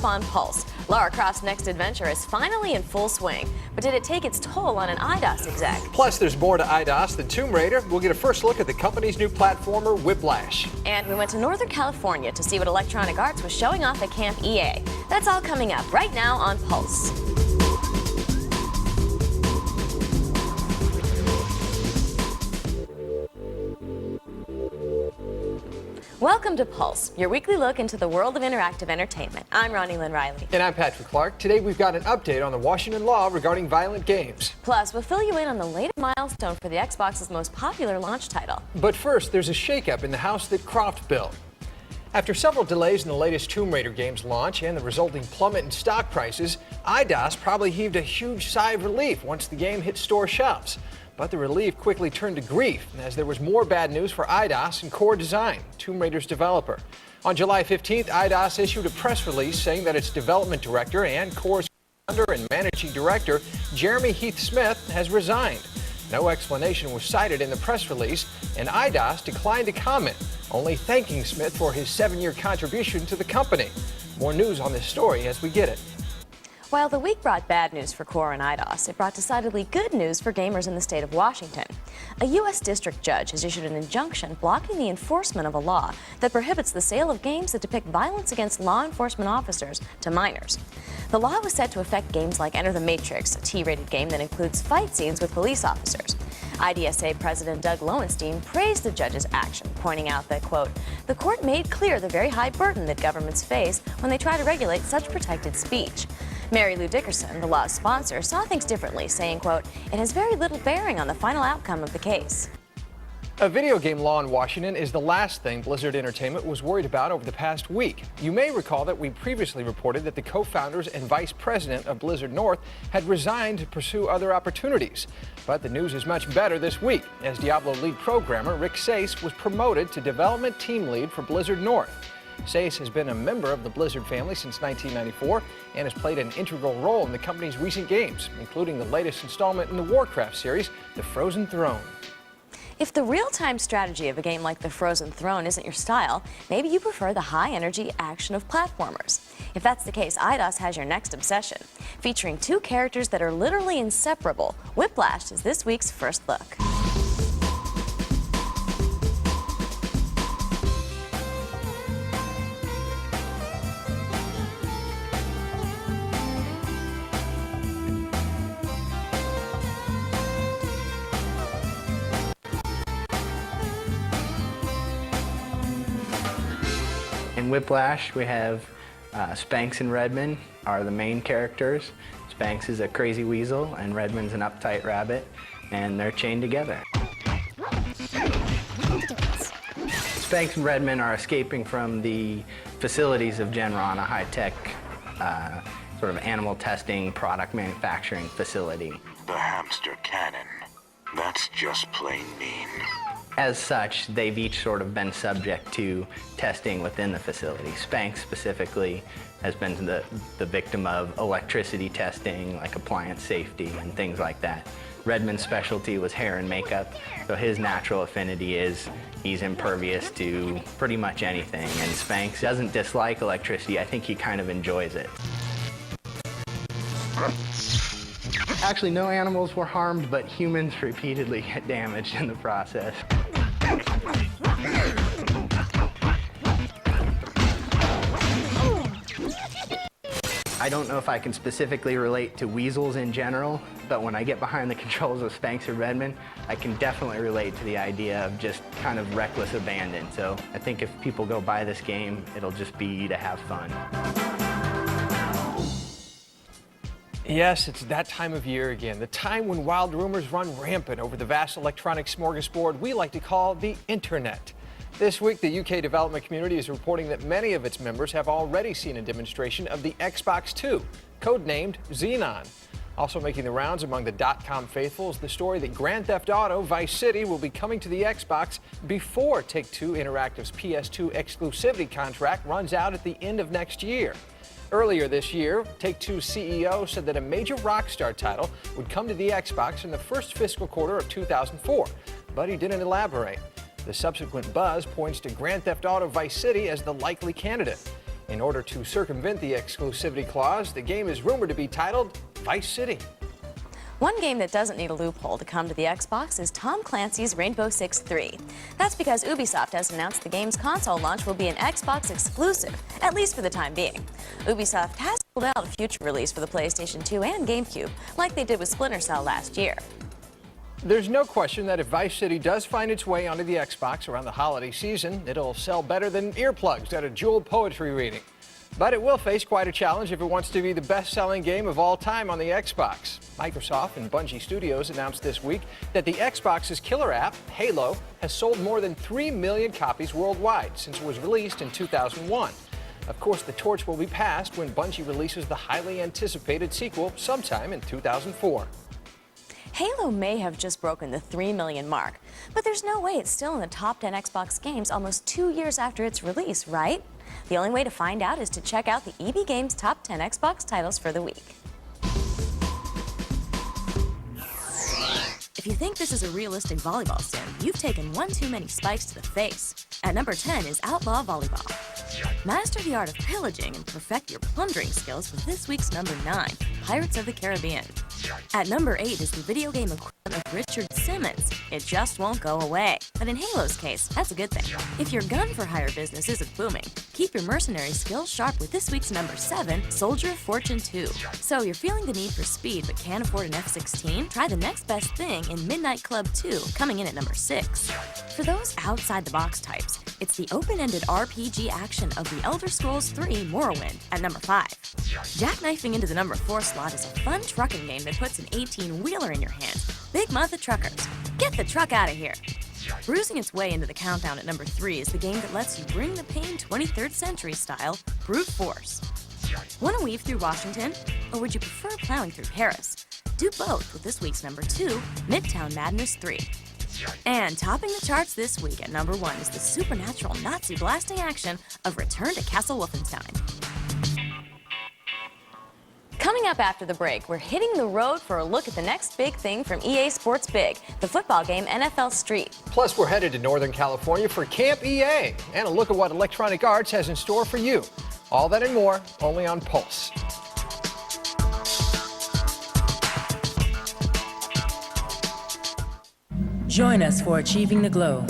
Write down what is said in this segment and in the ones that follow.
up on Pulse. Lara Croft's next adventure is finally in full swing. But did it take its toll on an IDOS exec? Plus, there's more to IDOS than Tomb Raider. We'll get a first look at the company's new platformer, Whiplash. And we went to Northern California to see what Electronic Arts was showing off at Camp EA. That's all coming up right now on Pulse. Welcome to Pulse, your weekly look into the world of interactive entertainment. I'm Ronnie Lynn Riley. And I'm Patrick Clark. Today we've got an update on the Washington law regarding violent games. Plus, we'll fill you in on the latest milestone for the Xbox's most popular launch title. But first, there's a shakeup in the house that Croft built. After several delays in the latest Tomb Raider game's launch and the resulting plummet in stock prices, IDOS probably heaved a huge sigh of relief once the game hit store shelves. But the relief quickly turned to grief as there was more bad news for IDOS and Core Design, Tomb Raider's developer. On July 15th, IDOS issued a press release saying that its development director and Core's founder and managing director, Jeremy Heath-Smith, has resigned. No explanation was cited in the press release, and IDOS declined to comment, only thanking Smith for his 7-year contribution to the company. More news on this story as we get it. While the week brought bad news for Core and IDOS, it brought decidedly good news for gamers in the state of Washington. A U.S. district judge has issued an injunction blocking the enforcement of a law that prohibits the sale of games that depict violence against law enforcement officers to minors. The law was set to affect games like Enter the Matrix, a T-rated game that includes fight scenes with police officers. IDSA President Doug Lowenstein praised the judge's action, pointing out that, quote, the court made clear the very high burden that governments face when they try to regulate such protected speech. Mary Lou Dickerson, the law's sponsor, saw things differently, saying, quote, it has very little bearing on the final outcome of the case. A video game law in Washington is the last thing Blizzard Entertainment was worried about over the past week. You may recall that we previously reported that the co-founders and vice president of Blizzard North had resigned to pursue other opportunities. But the news is much better this week, as Diablo lead programmer Rick Sace was promoted to development team lead for Blizzard North. Sace has been a member of the Blizzard family since 1994 and has played an integral role in the company's recent games, including the latest installment in the Warcraft series, The Frozen Throne. If the real-time strategy of a game like The Frozen Throne isn't your style, maybe you prefer the high-energy action of platformers. If that's the case, IDOS has your next obsession. Featuring two characters that are literally inseparable, Whiplash is this week's first look. In Whiplash, we have Spanx and Redmond are the main characters. Spanx is a crazy weasel, and Redmond's an uptight rabbit, and they're chained together. Spanx and Redmond are escaping from the facilities of Genron, a high-tech sort of animal testing, product manufacturing facility. The hamster cannon. That's just plain mean. As such, they've each sort of been subject to testing within the facility. Spanx specifically has been the victim of electricity testing, like appliance safety and things like that. Redmond's specialty was hair and makeup, so his natural affinity is he's impervious to pretty much anything. And Spanx doesn't dislike electricity, I think he kind of enjoys it. Actually, no animals were harmed, but humans repeatedly get damaged in the process. I don't know if I can specifically relate to weasels in general, but when I get behind the controls of Spanx or Redmond, I can definitely relate to the idea of just kind of reckless abandon. So I think if people go buy this game, it'll just be to have fun. Yes, it's that time of year again, the time when wild rumors run rampant over the vast electronic smorgasbord we like to call the internet. This week, the UK development community is reporting that many of its members have already seen a demonstration of the Xbox 2, codenamed Xenon. Also making the rounds among the .com faithful is the story that Grand Theft Auto Vice City will be coming to the Xbox before Take-Two Interactive's PS2 exclusivity contract runs out at the end of next year. Earlier this year, Take-Two's CEO said that a major Rockstar title would come to the Xbox in the first fiscal quarter of 2004, but he didn't elaborate. The subsequent buzz points to Grand Theft Auto Vice City as the likely candidate. In order to circumvent the exclusivity clause, the game is rumored to be titled Vice City. One game that doesn't need a loophole to come to the Xbox is Tom Clancy's Rainbow Six 3. That's because Ubisoft has announced the game's console launch will be an Xbox exclusive, at least for the time being. Ubisoft has ruled out a future release for the PlayStation 2 and GameCube, like they did with Splinter Cell last year. There's no question that if Vice City does find its way onto the Xbox around the holiday season, it'll sell better than earplugs at a jeweled poetry reading. But it will face quite a challenge if it wants to be the best-selling game of all time on the Xbox. Microsoft and Bungie Studios announced this week that the Xbox's killer app, Halo, has sold more than 3 million copies worldwide since it was released in 2001. Of course, the torch will be passed when Bungie releases the highly anticipated sequel sometime in 2004. Halo may have just broken the 3 million mark, but there's no way it's still in the top 10 Xbox games almost 2 years after its release, right? The only way to find out is to check out the EB Games Top 10 Xbox titles for the week. If you think this is a realistic volleyball sim, you've taken one too many spikes to the face. At number 10 is Outlaw Volleyball. Master the art of pillaging and perfect your plundering skills with this week's number 9, Pirates of the Caribbean. At number 8 is the video game equivalent of Richard Simmons. It just won't go away. But in Halo's case, that's a good thing. If your gun-for-hire business isn't booming, keep your mercenary skills sharp with this week's number 7, Soldier of Fortune 2. So you're feeling the need for speed but can't afford an F-16? Try the next best thing in Midnight Club 2, coming in at number 6. For those outside-the-box types, it's the open-ended RPG action of The Elder Scrolls III Morrowind at number 5. Jackknifing into the number 4 slot is a fun trucking game that puts an 18-wheeler in your hands. Big month of truckers. Get the truck out of here. Bruising its way into the countdown at number 3 is the game that lets you bring the pain 23rd century style, brute force. Want to weave through Washington? Or would you prefer plowing through Paris? Do both with this week's number 2, Midtown Madness 3. And topping the charts this week at number 1 is the supernatural Nazi blasting action of Return to Castle Wolfenstein. Coming up after the break, we're hitting the road for a look at the next big thing from EA Sports Big, the football game NFL Street. Plus, we're headed to Northern California for Camp EA and a look at what Electronic Arts has in store for you. All that and more, only on Pulse. Join us for Achieving the Glow,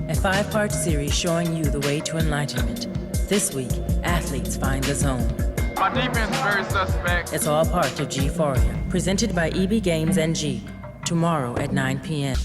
a 5-part series showing you the way to enlightenment. This week, athletes find the zone. My defense is very suspect. It's all part of G-Phoria, presented by EB Games and Jeep. Tomorrow at 9 p.m.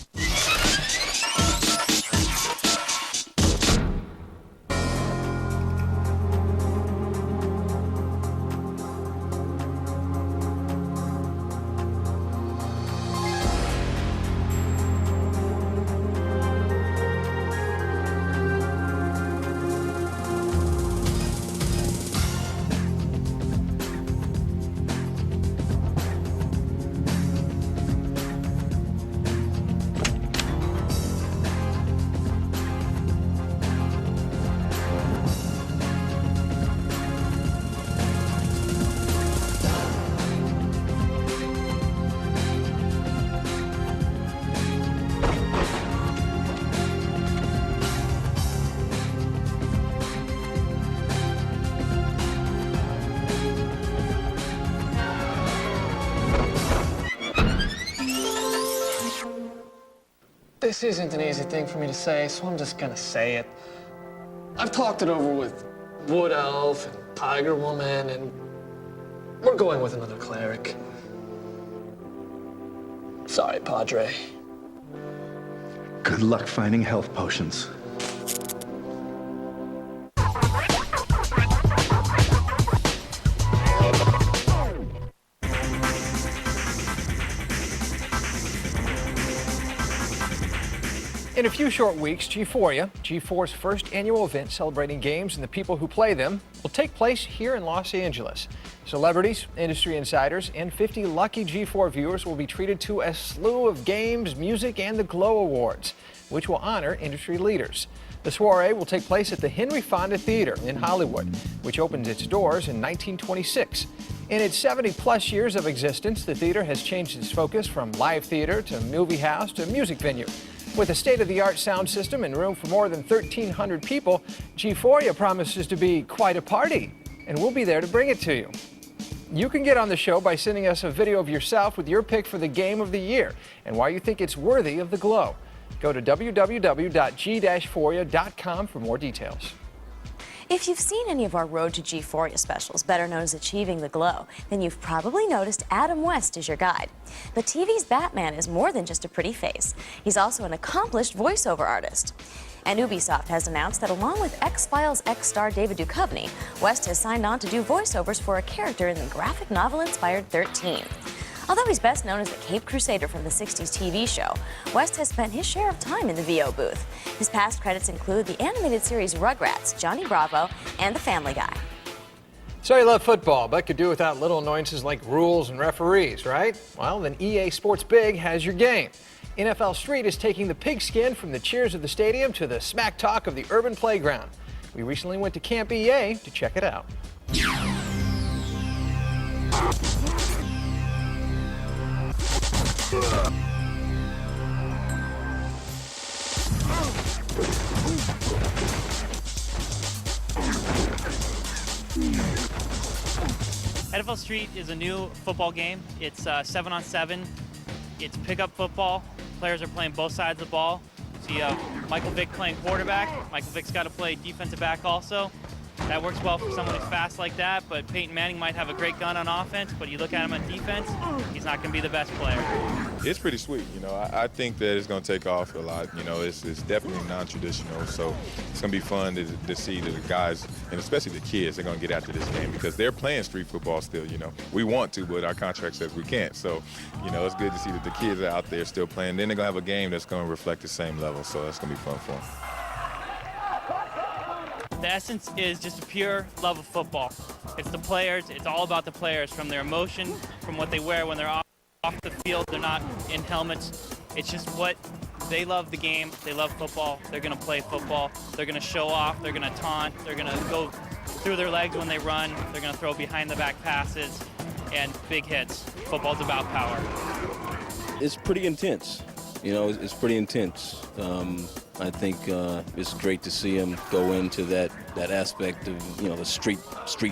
This isn't an easy thing for me to say, so I'm just gonna say it. I've talked it over with Wood Elf and Tiger Woman, and we're going with another cleric. Sorry, Padre. Good luck finding health potions. In a few short weeks, G-Phoria, G4's first annual event celebrating games and the people who play them, will take place here in Los Angeles. Celebrities, industry insiders, and 50 lucky G4 viewers will be treated to a slew of games, music, and the Glow Awards, which will honor industry leaders. The soiree will take place at the Henry Fonda Theater in Hollywood, which opened its doors in 1926. In its 70-plus years of existence, the theater has changed its focus from live theater to movie house to music venue. With a state-of-the-art sound system and room for more than 1,300 people, G-Phoria promises to be quite a party. and we'll be there to bring it to you. You can get on the show by sending us a video of yourself with your pick for the game of the year and why you think it's worthy of the glow. Go to www.g-phoria.com for more details. If you've seen any of our Road to G-Phoria specials, better known as Achieving the Glow, then you've probably noticed Adam West is your guide. But TV's Batman is more than just a pretty face. He's also an accomplished voiceover artist. And Ubisoft has announced that along with X-Files X-star David Duchovny, West has signed on to do voiceovers for a character in the graphic novel-inspired 13. Although he's best known as the Cape Crusader from the 60s TV show, West has spent his share of time in the VO booth. His past credits include the animated series Rugrats, Johnny Bravo, and The Family Guy. So you love football, but could do without little annoyances like rules and referees, right? Well, then EA Sports Big has your game. NFL Street is taking the pigskin from the cheers of the stadium to the smack talk of the urban playground. We recently went to Camp EA to check it out. NFL Street is a new football game. It's 7-on-7. It's pickup football. Players are playing both sides of the ball. So you have Michael Vick playing quarterback. Michael Vick's got to play defensive back also. That works well for someone who's fast like that, but Peyton Manning might have a great gun on offense, but you look at him on defense, he's not going to be the best player. It's pretty sweet, you know. I think that it's going to take off a lot. You know, it's definitely non-traditional, so it's going to be fun to see that the guys, and especially the kids, they're going to get after this game because they're playing street football still, you know. We want to, but our contract says we can't. So, you know, it's good to see that the kids are out there still playing. Then they're going to have a game that's going to reflect the same level, so that's going to be fun for them. The essence is just a pure love of football. It's the players. It's all about the players, from their emotion, from what they wear when they're off the field. They're not in helmets. It's just what they love the game. They love football. They're going to play football. They're going to show off. They're going to taunt. They're going to go through their legs when they run. They're going to throw behind-the-back passes and big hits. Football's about power. It's pretty intense. You know, it's pretty intense. I think it's great to see him go into that aspect of, you know, the street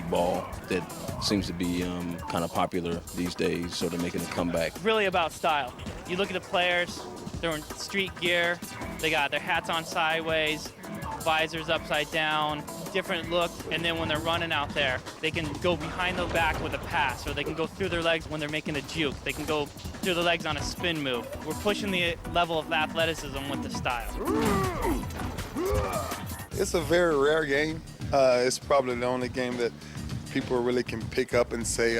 ball that seems to be kind of popular these days, sort of making a comeback. Really about style. You look at the players, they're in street gear, they got their hats on sideways, visors upside down, different look, and then when they're running out there, they can go behind the back with a pass, or they can go through their legs when they're making a juke. They can go through their legs on a spin move. We're pushing the level of athleticism with the style. It's a very rare game. It's probably the only game that people really can pick up and say,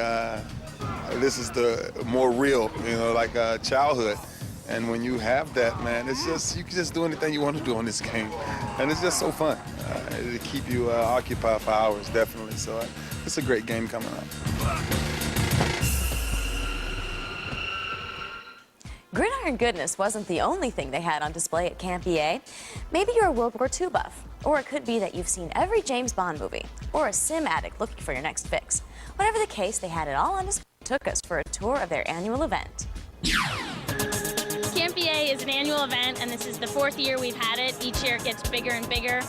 this is the more real, you know, like childhood. And when you have that, man, it's just, you can just do anything you want to do on this game. And it's just so fun. It'll keep you occupied for hours, definitely. So it's a great game coming up. Gridiron goodness wasn't the only thing they had on display at Camp EA. Maybe you're a World War II buff, or it could be that you've seen every James Bond movie, or a sim addict looking for your next fix. Whatever the case, they had it all on display and took us for a tour of their annual event. Camp EA is an annual event, and this is the 4th year we've had it. Each year it gets bigger and bigger.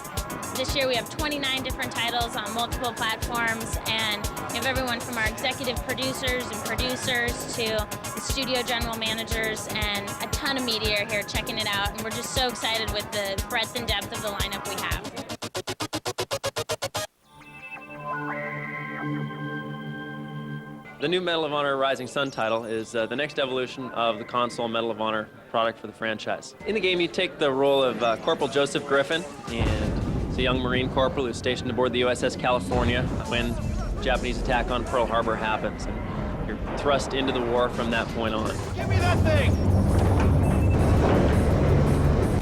This year we have 29 different titles on multiple platforms, and we have everyone from our executive producers and producers to the studio general managers, and a ton of media are here checking it out, and we're just so excited with the breadth and depth of the lineup we have. The new Medal of Honor Rising Sun title is the next evolution of the console Medal of Honor product for the franchise. In the game, you take the role of Corporal Joseph Griffin, and it's a young Marine corporal who's stationed aboard the USS California when the Japanese attack on Pearl Harbor happens, and you're thrust into the war from that point on. Give me that thing!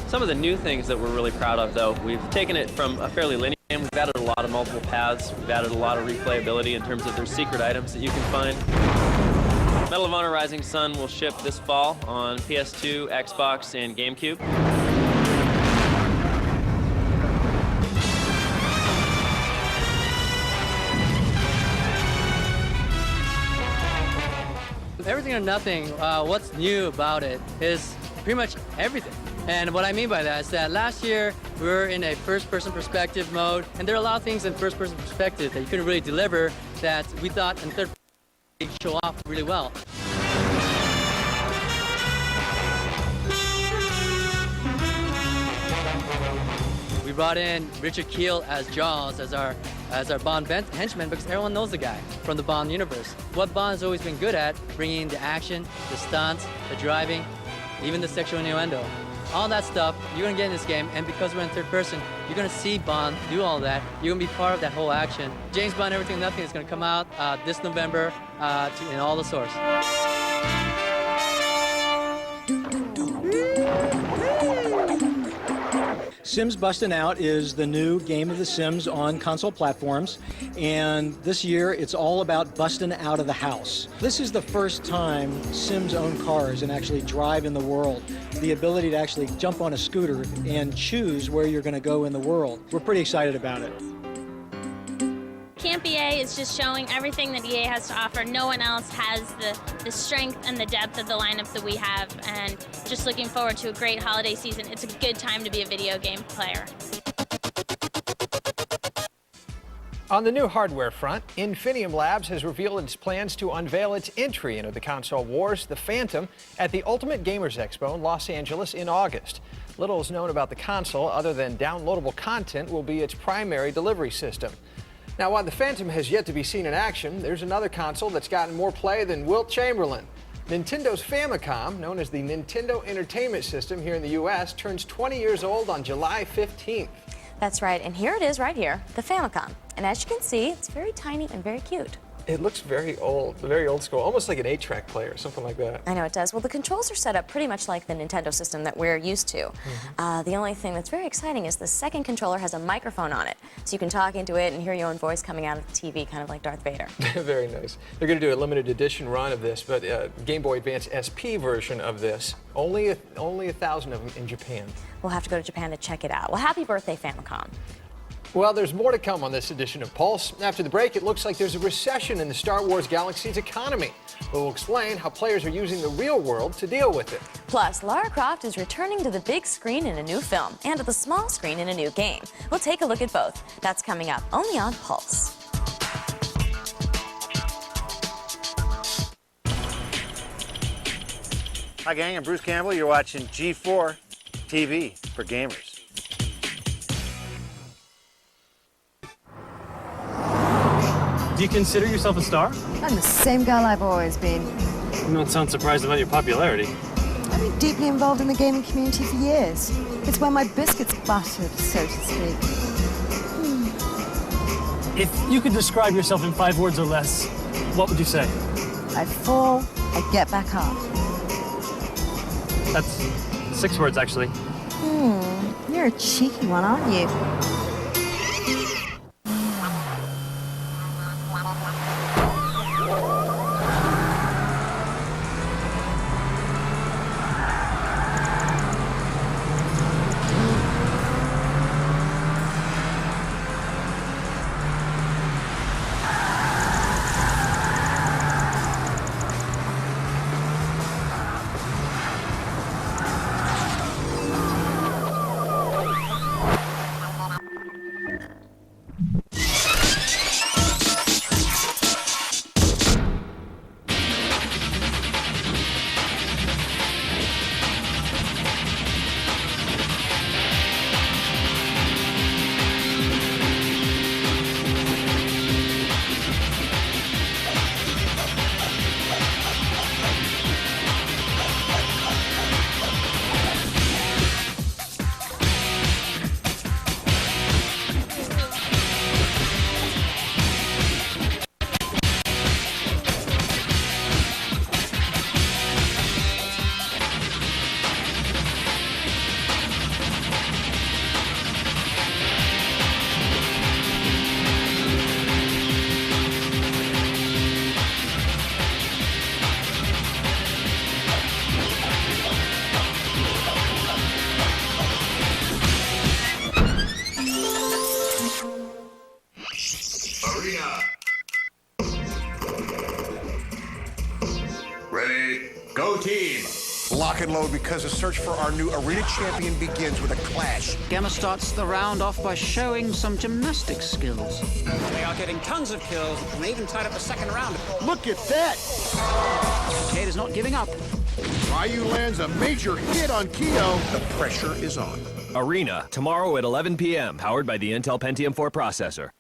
Some of the new things that we're really proud of, though, we've taken it from a fairly linear game. We've added a lot of multiple paths. We've added a lot of replayability in terms of their secret items that you can find. Medal of Honor Rising Sun will ship this fall on PS2, Xbox, and GameCube. Everything or nothing, what's new about it is pretty much everything. And what I mean by that is that last year we were in a first-person perspective mode, and there are a lot of things in first-person perspective that you couldn't really deliver that we thought in third person show off really well. We brought in Richard Kiel as Jaws, as our Bond henchman, because everyone knows the guy from the Bond universe. What Bond has always been good at, bringing the action, the stunts, the driving, even the sexual innuendo. All that stuff you're gonna get in this game, and because we're in third person, you're gonna see Bond do all that. You're gonna be part of that whole action. James Bond Everything Nothing is gonna come out this November in all the stores. Sims Bustin' Out is the new game of The Sims on console platforms, and this year it's all about busting out of the house. This is the first time Sims own cars and actually drive in the world. The ability to actually jump on a scooter and choose where you're going to go in the world. We're pretty excited about it. Camp EA is just showing everything that EA has to offer. No one else has the strength and the depth of the lineup that we have, and just looking forward to a great holiday season. It's a good time to be a video game player. On the new hardware front, Infinium Labs has revealed its plans to unveil its entry into the console wars, the Phantom, at the Ultimate Gamers Expo in Los Angeles in August. Little is known about the console other than downloadable content will be its primary delivery system. Now, while the Phantom has yet to be seen in action, there's another console that's gotten more play than Wilt Chamberlain. Nintendo's Famicom, known as the Nintendo Entertainment System here in the U.S., turns 20 years old on July 15th. That's right, and here it is right here, the Famicom. And as you can see, it's very tiny and very cute. It looks very old school, almost like an 8-track player, something like that. I know it does. Well, the controls are set up pretty much like the Nintendo system that we're used to. The only thing that's very exciting is the second controller has a microphone on it, so you can talk into it and hear your own voice coming out of the TV, kind of like Darth Vader. Very nice. They're going to do a limited edition run of this, but Game Boy Advance SP version of this, only 1,000 of them in Japan. We'll have to go to Japan to check it out. Well, happy birthday, Famicom. Well, there's more to come on this edition of Pulse. After the break, it looks like there's a recession in the Star Wars galaxy's economy. We'll explain how players are using the real world to deal with it. Plus, Lara Croft is returning to the big screen in a new film and to the small screen in a new game. We'll take a look at both. That's coming up only on Pulse. Hi, gang. I'm Bruce Campbell. You're watching G-Phoria TV for gamers. Do you consider yourself a star? I'm the same girl I've always been. You don't sound surprised about your popularity. I've been deeply involved in the gaming community for years. It's where my biscuits buttered, so to speak. If you could describe yourself in 5 words or less, what would you say? I fall, I get back up. That's 6 words, actually. You're a cheeky one, aren't you? Ready, go team! Lock and load, because the search for our new arena champion begins with a clash. Gamma starts the round off by showing some gymnastics skills. They are getting tons of kills, and they even tied up a second round. Look at that! Cade is not giving up. Ryu lands a major hit on Keo. The pressure is on. Arena, tomorrow at 11 p.m., powered by the Intel Pentium 4 processor.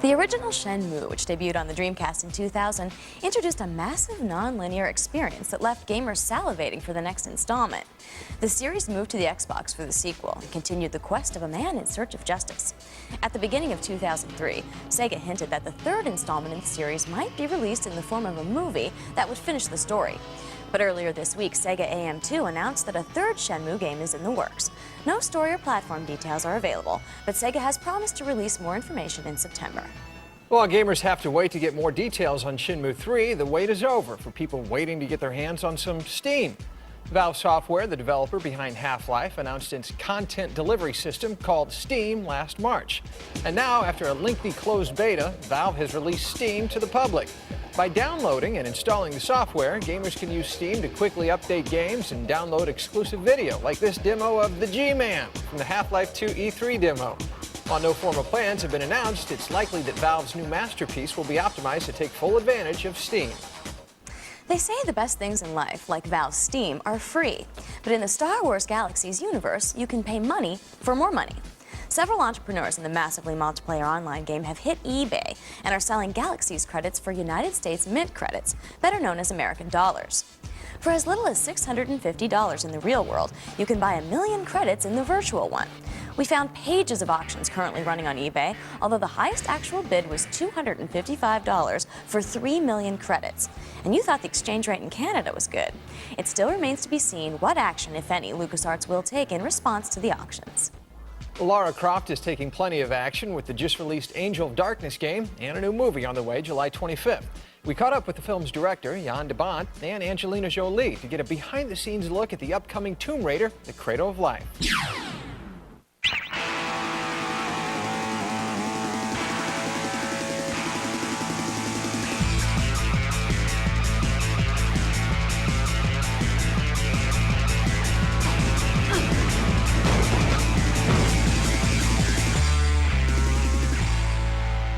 The original Shenmue, which debuted on the Dreamcast in 2000, introduced a massive non-linear experience that left gamers salivating for the next installment. The series moved to the Xbox for the sequel and continued the quest of a man in search of justice. At the beginning of 2003, Sega hinted that the third installment in the series might be released in the form of a movie that would finish the story. But earlier this week, Sega AM2 announced that a third Shenmue game is in the works. No story or platform details are available, but Sega has promised to release more information in September. While gamers have to wait to get more details on Shenmue 3, the wait is over for people waiting to get their hands on some Steam. Valve Software, the developer behind Half-Life, announced its content delivery system called Steam last March. And now, after a lengthy closed beta, Valve has released Steam to the public. By downloading and installing the software, gamers can use Steam to quickly update games and download exclusive video, like this demo of the G-Man from the Half-Life 2 E3 demo. While no formal plans have been announced, it's likely that Valve's new masterpiece will be optimized to take full advantage of Steam. They say the best things in life, like Valve's Steam, are free. But in the Star Wars Galaxies universe, you can pay money for more money. Several entrepreneurs in the massively multiplayer online game have hit eBay and are selling Galaxies credits for United States Mint credits, better known as American dollars. For as little as $650 in the real world, you can buy 1 million credits in the virtual one. We found pages of auctions currently running on eBay, although the highest actual bid was $255 for 3 million credits. And you thought the exchange rate in Canada was good. It still remains to be seen what action, if any, LucasArts will take in response to the auctions. Lara Croft is taking plenty of action with the just-released Angel of Darkness game and a new movie on the way July 25th. We caught up with the film's director, Jan de Bont, and Angelina Jolie to get a behind-the-scenes look at the upcoming Tomb Raider, The Cradle of Life.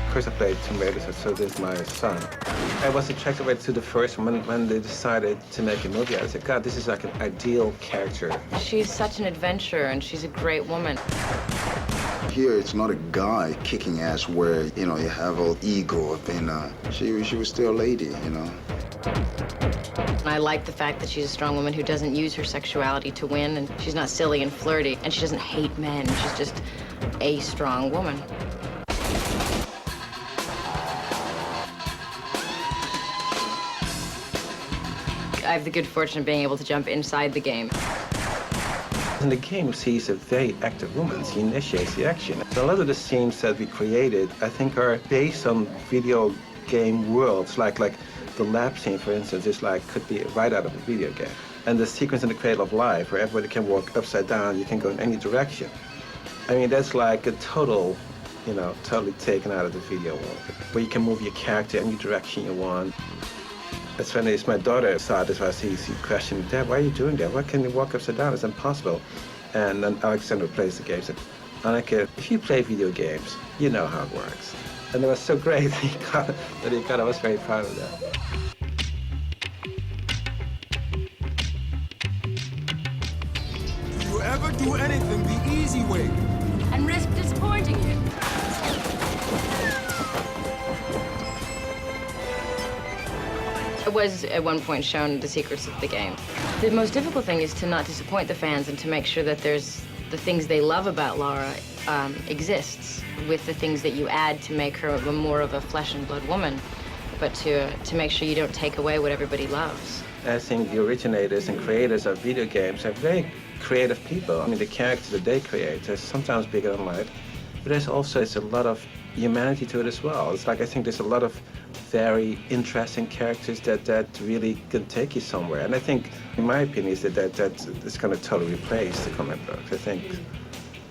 Of course I played Tomb Raider, so did my son. I was attracted to the first one when they decided to make a movie. I said, God, this is like an ideal character. She's such an adventurer, and she's a great woman. Here, it's not a guy kicking ass where, you know, you have all ego of being she was still a lady, you know. I like the fact that she's a strong woman who doesn't use her sexuality to win, and she's not silly and flirty, and she doesn't hate men. She's just a strong woman. I have the good fortune of being able to jump inside the game. In the game, she's a very active woman. She initiates the action. A lot of the scenes that we created, I think, are based on video game worlds. Like the lab scene, for instance, is could be right out of a video game. And the sequence in the Cradle of Life, where everybody can walk upside down, you can go in any direction. I mean, that's like a total, totally taken out of the video world, where you can move your character any direction you want. It's funny, my daughter saw this, she questioned, Dad, why are you doing that? Why can't you walk upside down? It's impossible. And then Alexander plays the game, said, Anneke, if you play video games, you know how it works. And it was so great that he got, I was very proud of that. Do you ever do anything the easy way? And risk disappointing you. It was at one point shown the secrets of the game. The most difficult thing is to not disappoint the fans and to make sure that there's the things they love about Lara exists with the things that you add to make her more of a flesh and blood woman, but to make sure you don't take away what everybody loves. I think the originators and creators of video games are very creative people. I mean, the characters that they create are sometimes bigger than life, but there's also a lot of humanity to it as well. It's like I think there's a lot of very interesting characters that really can take you somewhere. And I think, in my opinion, is that it's going to totally replace the comic book. I think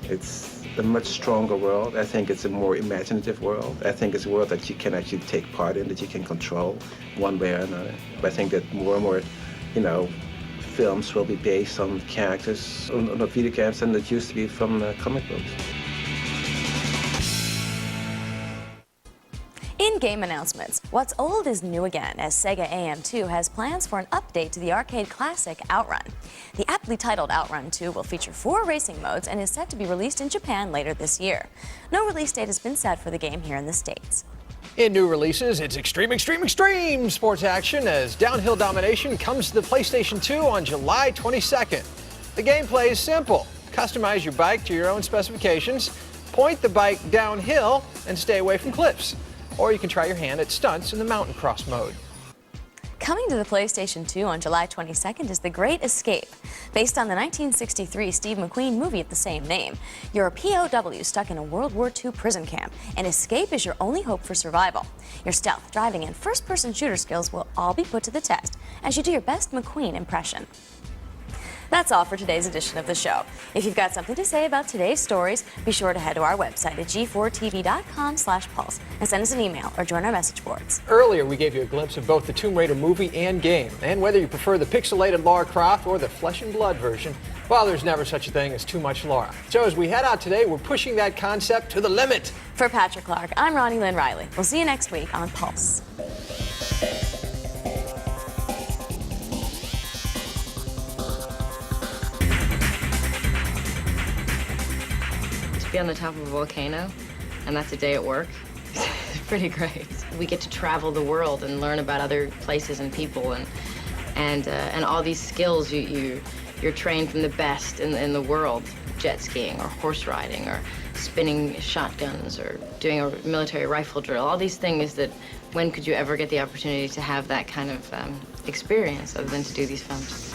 it's a much stronger world. I think it's a more imaginative world. I think it's a world that you can actually take part in, that you can control one way or another. I think that more and more, films will be based on characters, on video games, than it used to be from comic books. In-game announcements. What's old is new again, as Sega AM2 has plans for an update to the arcade classic Outrun. The aptly titled Outrun 2 will feature 4 racing modes and is set to be released in Japan later this year. No release date has been set for the game here in the States. In new releases, it's extreme, extreme, extreme sports action as Downhill Domination comes to the PlayStation 2 on July 22nd. The gameplay is simple. Customize your bike to your own specifications, point the bike downhill, and stay away from cliffs. Or you can try your hand at stunts in the mountain cross mode. Coming to the PlayStation 2 on July 22nd is The Great Escape. Based on the 1963 Steve McQueen movie of the same name, you're a POW stuck in a World War II prison camp, and escape is your only hope for survival. Your stealth, driving, and first-person shooter skills will all be put to the test as you do your best McQueen impression. That's all for today's edition of the show. If you've got something to say about today's stories, be sure to head to our website at g4tv.com/pulse and send us an email or join our message boards. Earlier, we gave you a glimpse of both the Tomb Raider movie and game. And whether you prefer the pixelated Lara Croft or the flesh and blood version, well, there's never such a thing as too much Lara. So as we head out today, we're pushing that concept to the limit. For Patrick Clark, I'm Ronnie Lynn Riley. We'll see you next week on Pulse. Be on the top of a volcano, and that's a day at work. It's pretty great. We get to travel the world and learn about other places and people, and all these skills you're trained from the best in the world. Jet skiing or horse riding or spinning shotguns or doing a military rifle drill. All these things that when could you ever get the opportunity to have that kind of experience other than to do these films?